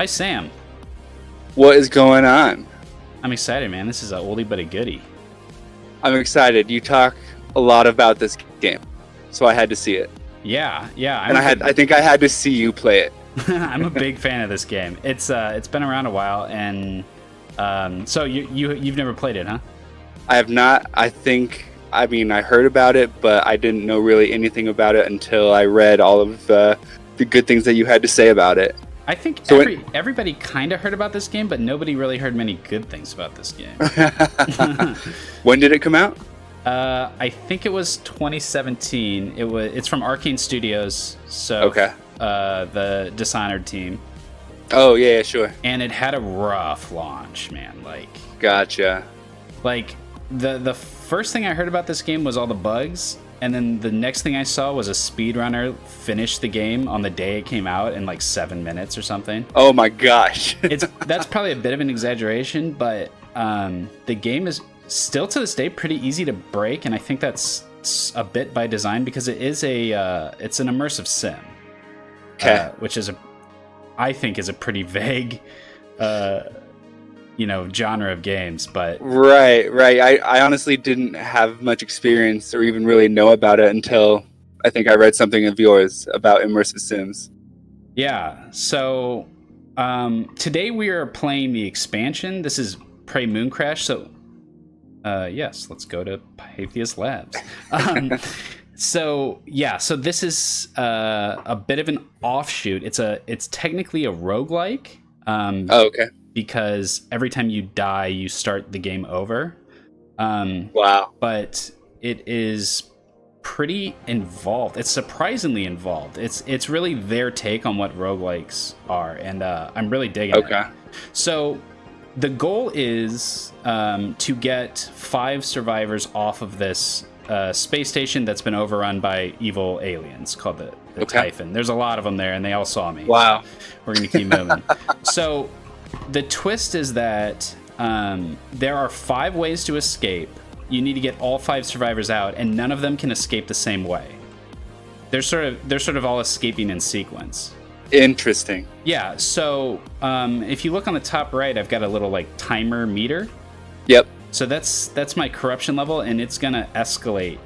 Hi, Sam. What is going on? I'm excited, man. This is a oldie but a goodie. I'm excited. You talk a lot about this game, so I had to see it. Yeah. I think I had to see you play it. I'm a big fan of this game. It's been around a while, and so you've never played it, huh? I have not. I heard about it, but I didn't know really anything about it until I read all of the good things that you had to say about it. I think everybody kind of heard about this game, but nobody really heard many good things about this game. When did it come out? I think it was 2017. It's from Arcane Studios, so okay. The Dishonored team. Oh yeah, sure. And it had a rough launch, man. Gotcha. The first thing I heard about this game was all the bugs, and then the next thing I saw was a speedrunner finish the game on the day it came out in 7 minutes or something. Oh my gosh. That's probably a bit of an exaggeration, but the game is still to this day pretty easy to break, and I think that's a bit by design because it's an immersive sim. Okay. Which I think is a pretty vague genre of games, but right. I honestly didn't have much experience or even really know about it until I think I read something of yours about immersive sims. Yeah. So today we are playing the expansion. This is Prey Mooncrash. So yes, let's go to Pythias Labs. So this is a bit of an offshoot. It's technically a roguelike. Okay. Because every time you die, you start the game over. Wow. But it is pretty involved. It's surprisingly involved. It's really their take on what roguelikes are, and I'm really digging it. Okay. So the goal is to get 5 survivors off of this space station that's been overrun by evil aliens called the Typhon. There's a lot of them there, and they all saw me. Wow. We're going to keep moving. So the twist is that there are 5 ways to escape. You need to get all 5 survivors out, and none of them can escape the same way. They're sort of all escaping in sequence. Interesting. Yeah. So if you look on the top right, I've got a little timer meter. Yep. So that's my corruption level, and it's gonna escalate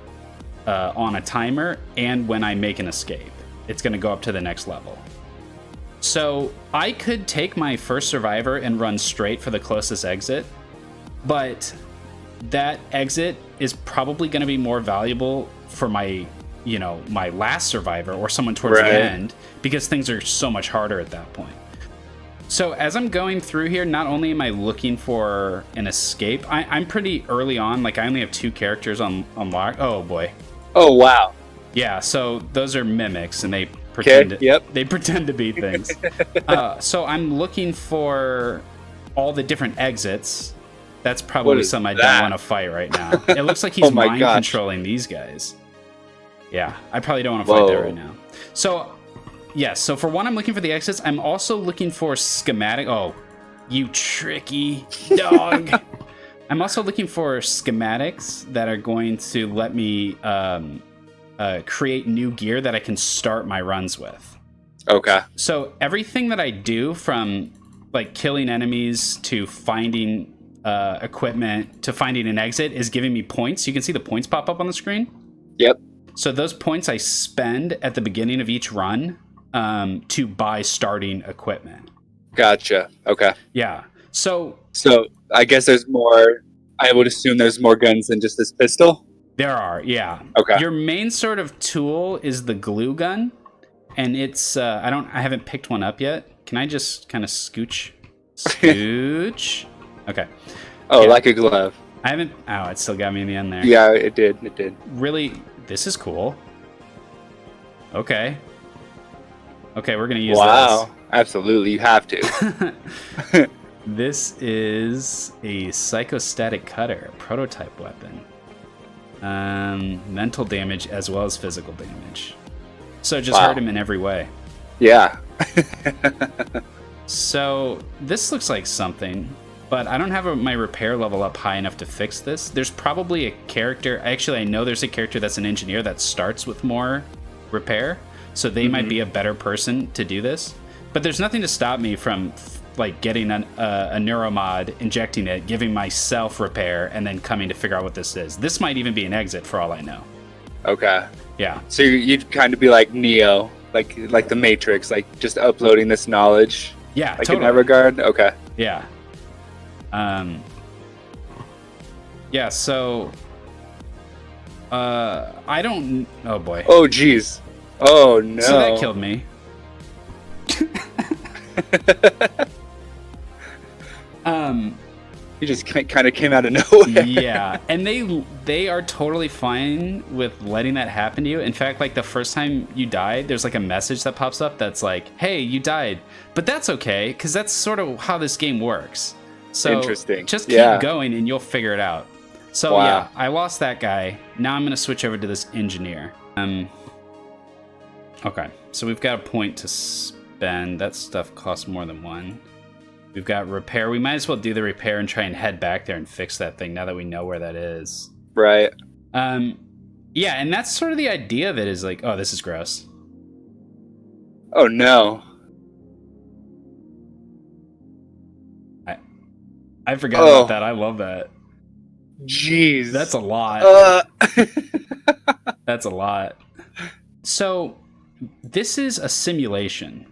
on a timer, and when I make an escape, it's gonna go up to the next level. So I could take my first survivor and run straight for the closest exit, but that exit is probably going to be more valuable for my last survivor or someone towards the end, because things are so much harder at that point. So as I'm going through here, not only am I looking for an escape, I'm pretty early on. I only have 2 characters on lock. Oh boy. Oh wow. Yeah. So those are mimics, and they pretend. Yep. They pretend to be things. So I'm looking for all the different exits. That's probably something I don't want to fight right now. It looks like he's mind controlling these guys. Yeah, I probably don't want to fight that right now. So, yes. So for one, I'm looking for the exits. I'm also looking for schematic. Oh, you tricky dog. I'm also looking for schematics that are going to let me create new gear that I can start my runs with. Okay. So everything that I do, from killing enemies to finding equipment to finding an exit, is giving me points. You can see the points pop up on the screen. Yep. So those points I spend at the beginning of each run to buy starting equipment. Gotcha. Okay. Yeah. So I guess there's more. I would assume there's more guns than just this pistol. There are, yeah. Okay. Your main sort of tool is the glue gun, and it's I haven't picked one up yet. Can I just kind of scooch? Okay. Oh, yeah. Like a glove. I haven't. Oh, it still got me in the end there. Yeah, it did. It did. Really, this is cool. Okay, we're gonna use this. Wow, absolutely, you have to. This is a psychostatic cutter, a prototype weapon. Mental damage as well as physical damage. So just hurt him in every way. Yeah. So this looks like something, but I don't have my repair level up high enough to fix this. There's probably a character. Actually, I know there's a character that's an engineer that starts with more repair, so they might be a better person to do this. But there's nothing to stop me from like getting a neuromod, injecting it, giving myself repair, and then coming to figure out what this is. This might even be an exit for all I know. Okay. Yeah. So you'd kind of be like Neo, like the Matrix, like just uploading this knowledge. Yeah, like totally. in that regard. Okay. Yeah. Yeah. So. I don't. Oh boy. Oh geez. Oh no. So that killed me. He just kind of came out of nowhere. Yeah, and they are totally fine with letting that happen to you. In fact, like the first time you died, there's like a message that pops up that's like, "Hey, you died," but that's okay because that's sort of how this game works. So interesting. Just keep going and you'll figure it out. So yeah, I lost that guy. Now I'm gonna switch over to this engineer. Okay, so we've got a point to spend. That stuff costs more than one. We've got repair. We might as well do the repair and try and head back there and fix that thing now that we know where that is. Right. Yeah, and that's sort of the idea of it is like, oh, this is gross. Oh no. I forgot about that. I love that. Jeez. That's a lot. That's a lot. So, this is a simulation.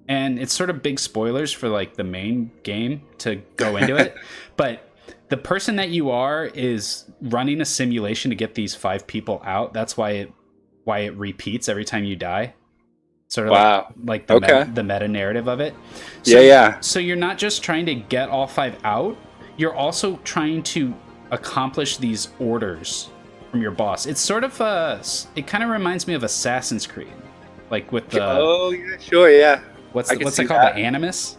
And it's sort of big spoilers for like the main game to go into it. But the person that you are is running a simulation to get these 5 people out. That's why it repeats every time you die. Sort of like the meta narrative of it. So, yeah. So you're not just trying to get all 5 out. You're also trying to accomplish these orders from your boss. It's sort of it kind of reminds me of Assassin's Creed, like with the yeah, sure, yeah. What's it called? The Animus?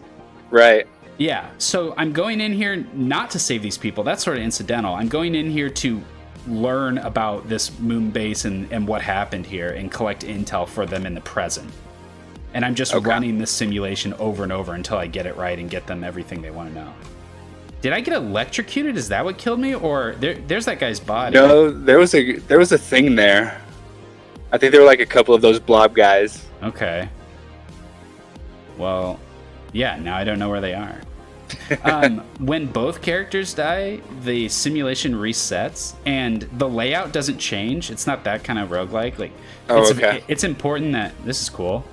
Right. Yeah. So I'm going in here not to save these people. That's sort of incidental. I'm going in here to learn about this moon base and what happened here and collect intel for them in the present. And I'm just running this simulation over and over until I get it right and get them everything they want to know. Did I get electrocuted? Is that what killed me? Or there's that guy's body? No, there was a thing there. I think there were like a couple of those blob guys. Okay. Well, yeah, now I don't know where they are. When both characters die, the simulation resets, and the layout doesn't change. It's not that kind of roguelike. Like, it's important that... This is cool.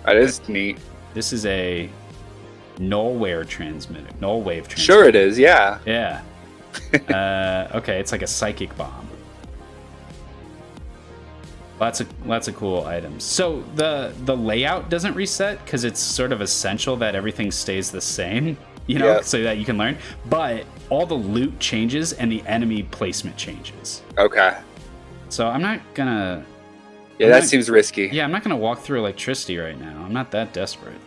That is neat. This is a null wave transmitter. Sure it is, yeah. Yeah. Okay, it's like a psychic bomb. Lots of cool items. So the layout doesn't reset because it's sort of essential that everything stays the same, so that you can learn. But all the loot changes and the enemy placement changes. Okay. So I'm not gonna... Yeah, that seems risky. Yeah, I'm not gonna walk through electricity right now. I'm not that desperate.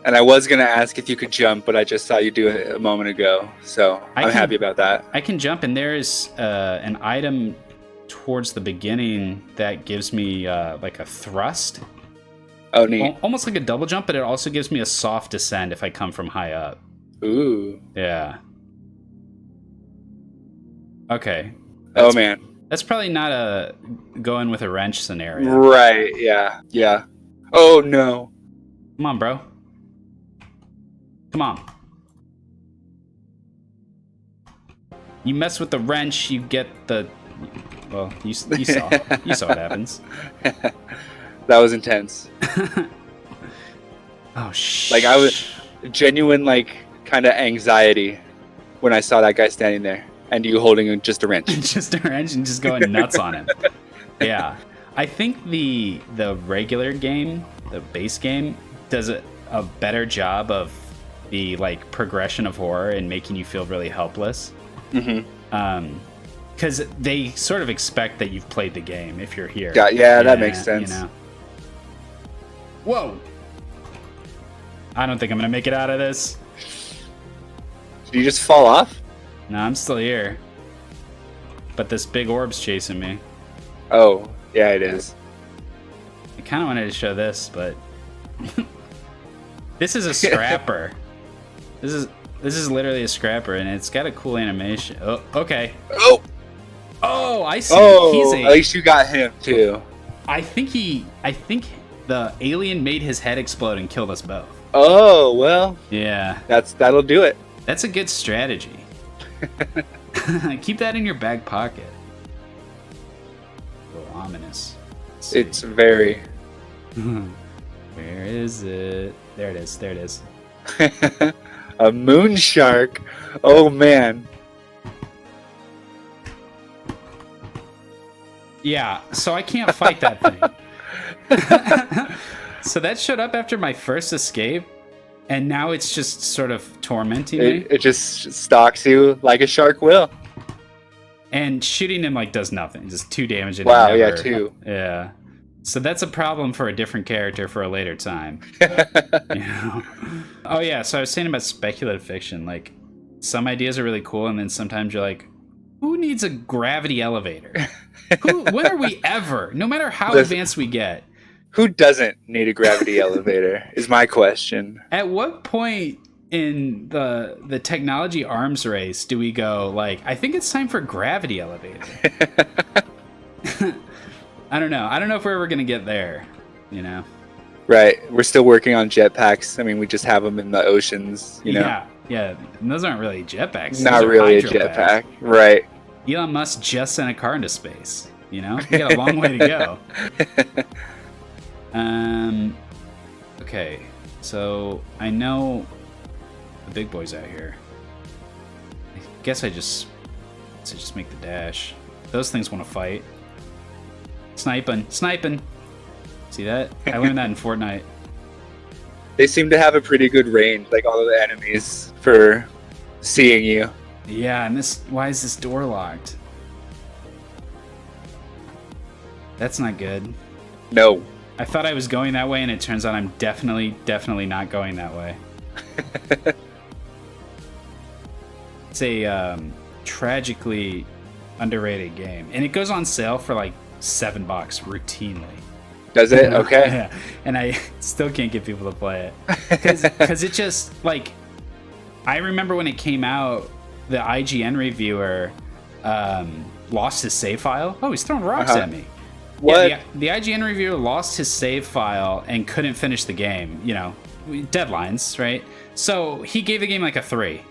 And I was gonna ask if you could jump, but I just saw you do it a moment ago, so I'm happy about that. I can jump, and there's an item towards the beginning that gives me like a thrust. Oh, neat. Almost like a double jump, but it also gives me a soft descend if I come from high up. Ooh. Yeah. Okay. Man. That's probably not a going with a wrench scenario. Right, yeah. Yeah. Oh, no. Come on, bro. Come on. You mess with the wrench, you get the... Well, you saw what happens. That was intense. Oh shit! Like I was genuine, like kind of anxiety when I saw that guy standing there and you holding just a wrench, just a wrench, and just going nuts on him. Yeah, I think the regular game, the base game, does a better job of the like progression of horror and making you feel really helpless. Mm-hmm. Because they sort of expect that you've played the game if you're here. Yeah, that makes sense. Whoa! I don't think I'm gonna make it out of this. Did you just fall off? No, I'm still here. But this big orb's chasing me. Oh, yeah, it is. I kind of wanted to show this, but this is a scrapper. This is literally a scrapper, and it's got a cool animation. Oh, okay. Oh, I see. Oh, at least you got him too. I think the alien made his head explode and killed us both. Oh, well. Yeah. That'll do it. That's a good strategy. Keep that in your back pocket. A little ominous. It's very. Where is it? There it is. There it is. A moon shark. Oh, man. Yeah, so I can't fight that thing. So that showed up after my first escape, and now it's just sort of tormenting me. It just stalks you like a shark will. And shooting him like does nothing, just 2 damage. And Wow, yeah, 2. Yeah. So that's a problem for a different character for a later time. You know? Oh yeah, so I was saying about speculative fiction. Like, some ideas are really cool, and then sometimes you're like, who needs a gravity elevator? When are we ever, no matter how advanced we get? Who doesn't need a gravity elevator is my question. At what point in the technology arms race do we go, like, I think it's time for gravity elevator? I don't know. I don't know if we're ever going to get there, you know? Right. We're still working on jetpacks. I mean, we just have them in the oceans, you know? Yeah. Yeah. And those aren't really jetpacks. Not really a jetpack. Right. Elon Musk just sent a car into space, you know? We got a long way to go. Okay. So I know the big boy's out here. I guess I just make the dash. Those things want to fight. Sniping. See that? I learned that in Fortnite. They seem to have a pretty good range, like all of the enemies, for seeing you. Yeah, and why is this door locked? That's not good. No. I thought I was going that way, and it turns out I'm definitely not going that way. It's a tragically underrated game, and it goes on sale for like $7 routinely. Does it? Okay. Yeah, and I still can't get people to play it because it just, like, I remember when it came out, the IGN reviewer lost his save file. Oh, he's throwing rocks at me. What? Yeah, the IGN reviewer lost his save file and couldn't finish the game. You know, deadlines, right? So he gave the game like a 3.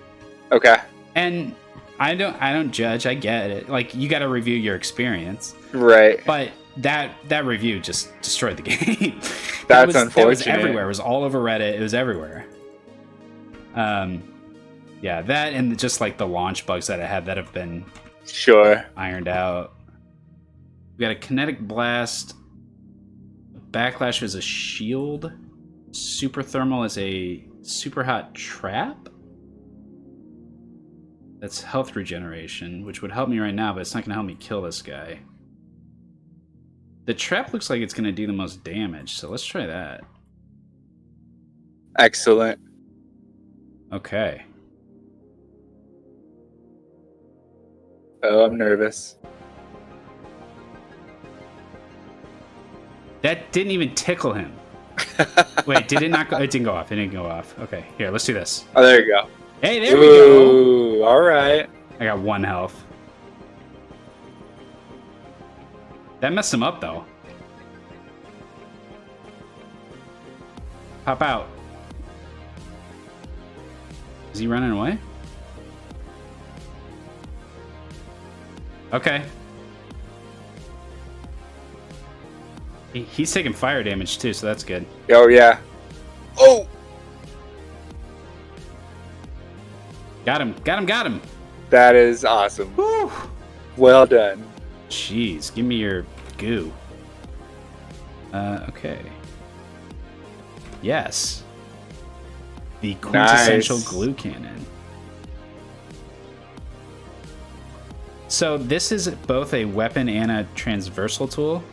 Okay. And I don't judge. I get it. Like, you got to review your experience. Right. But that review just destroyed the game. That's unfortunate. That was everywhere. It was all over Reddit. It was everywhere. Yeah, that and just like the launch bugs that it had that have been ironed out. We got a kinetic blast. Backlash is a shield. Super thermal is a super hot trap. That's health regeneration, which would help me right now, but it's not going to help me kill this guy. The trap looks like it's going to do the most damage, so let's try that. Excellent. Okay. Oh, I'm nervous. That didn't even tickle him. Wait, did it not go? It didn't go off. It didn't go off. Okay, here, let's do this. Oh, there you go. Hey, there we go. All right. I got 1 health. That messed him up, though. Pop out. Is he running away? Okay. He's taking fire damage, too, so that's good. Oh, yeah. Oh! Got him. That is awesome. Woo! Well done. Jeez, give me your goo. Okay. Yes. The quintessential glue cannon. So this is both a weapon and a transversal tool.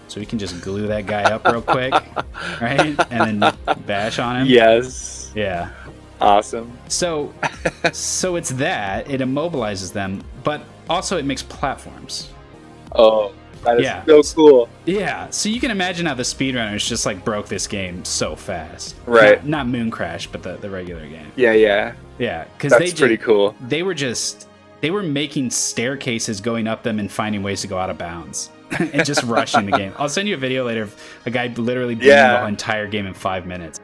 So we can just glue that guy up real quick, right? And then bash on him. Yes. Yeah. Awesome. So it's that. It immobilizes them, but also it makes platforms. Oh, that is so cool. Yeah, so you can imagine how the speedrunners just like broke this game so fast. Right. Not Mooncrash, but the regular game. Yeah. Yeah, because that's pretty cool. They they were making staircases, going up them and finding ways to go out of bounds and just rushing the game. I'll send you a video later of a guy literally beating the entire game in 5 minutes.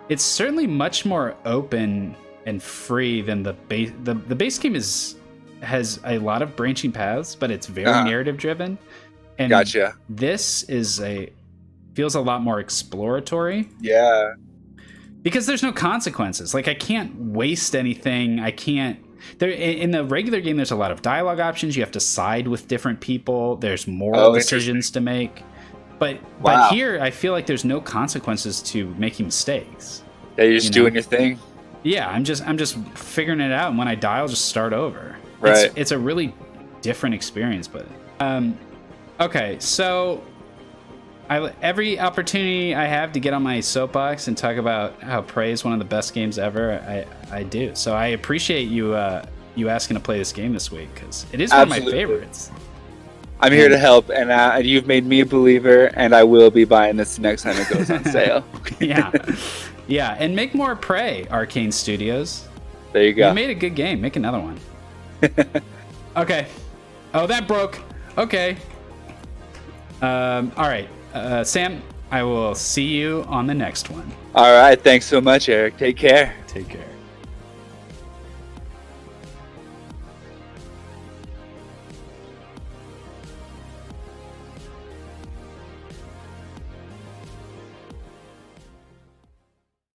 It's certainly much more open and free than the base. The base game has a lot of branching paths, but it's very narrative driven. And Gotcha. This feels a lot more exploratory. Yeah. Because there's no consequences. Like, I can't waste anything. I can't. In the regular game, there's a lot of dialogue options. You have to side with different people. There's moral decisions to make. But here, I feel like there's no consequences to making mistakes. Yeah, you're just doing your thing. Yeah, I'm just figuring it out, and when I die, I'll just start over. Right. It's a really different experience, but okay. So, every opportunity I have to get on my soapbox and talk about how Prey is one of the best games ever, I do. So I appreciate you asking to play this game this week, because it is one of my favorites. I'm here to help, and you've made me a believer, and I will be buying this next time it goes on sale. Yeah, and make more Prey, Arcane Studios. There you go. You made a good game. Make another one. Okay. Oh, that broke. Okay. All right. Sam, I will see you on the next one. All right. Thanks so much, Eric. Take care. Take care.